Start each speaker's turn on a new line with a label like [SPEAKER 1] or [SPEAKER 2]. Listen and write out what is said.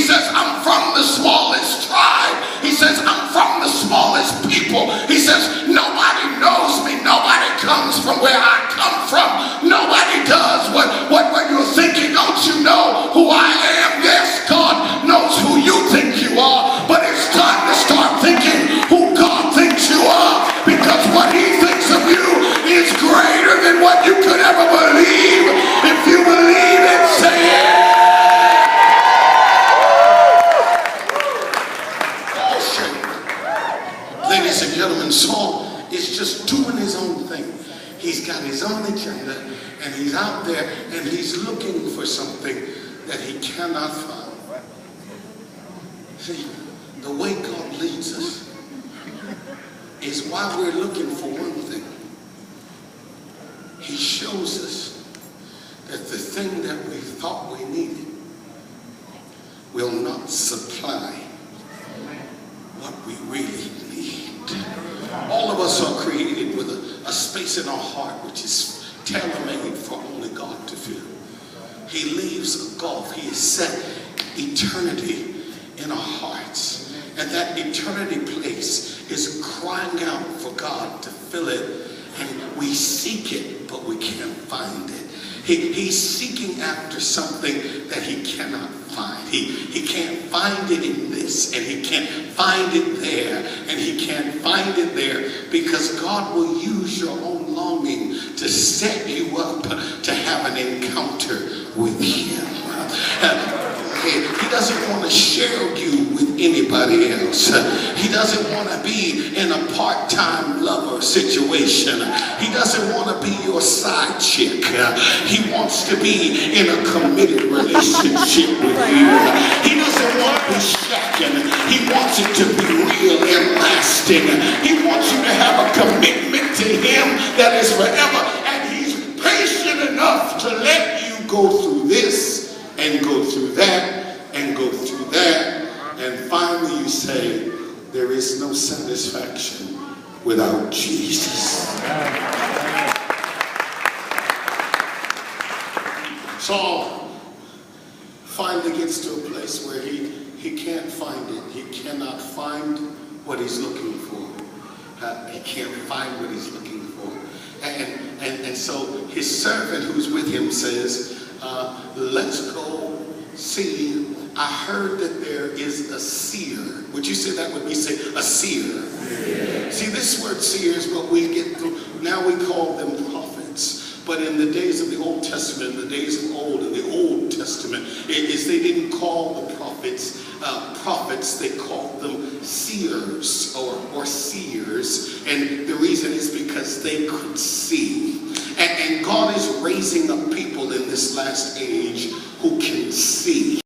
[SPEAKER 1] says, I'm from the smallest tribe. He says, I'm from the smallest people. He says, nobody knows me. Nobody comes from where I come from. Nobody does what you're thinking. Don't you know who I am? Yes, God knows who you think you are, but it's time to start thinking who God thinks you are, because what he thinks of you is greater than what you could ever believe. If you believe it, say it. Ladies and gentlemen, Saul is just doing his own thing. He's got his own agenda, and he's out there, and he's looking for something that he cannot find. See, the way God leads us is while we're looking for one thing, he shows us that the thing that we thought we needed will not supply what we really need. All of us are created with a space in our heart which is tailor-made for only God to fill. He leaves a gulf. He has set eternity in our hearts. And that eternity place is crying out for God to fill it. And we seek it, but we can't find it. He's seeking after something that he cannot find. He can't find it in this, and he can't find it there, and he can't find it there, because God will use your own longing to set you up to have an encounter with him. He doesn't want to share you with anybody else. He doesn't want to be in a part-time lover situation. He doesn't want to be your side chick. He wants to be in a committed relationship with you. He doesn't want to be shacking. He wants it to be real and lasting. He wants you to have a commitment to him that is forever. And he's patient enough to let you go through this and go through that and go through that, and finally you say, there is no satisfaction without Jesus. Saul finally gets to a place where he can't find it. He cannot find what he's looking for. He can't find what he's looking for. And so his servant who's with him says, let's go see. I heard that there is a seer. Would you say that would be say a seer? Yeah. See, this word seer is what we get to, now we call them prophets. But in the days of the Old Testament, in the days of old, in the Old Testament, they didn't call the prophets prophets, they called them seers or seers. And the reason is because they could see. And God is raising up people in this last age who can see.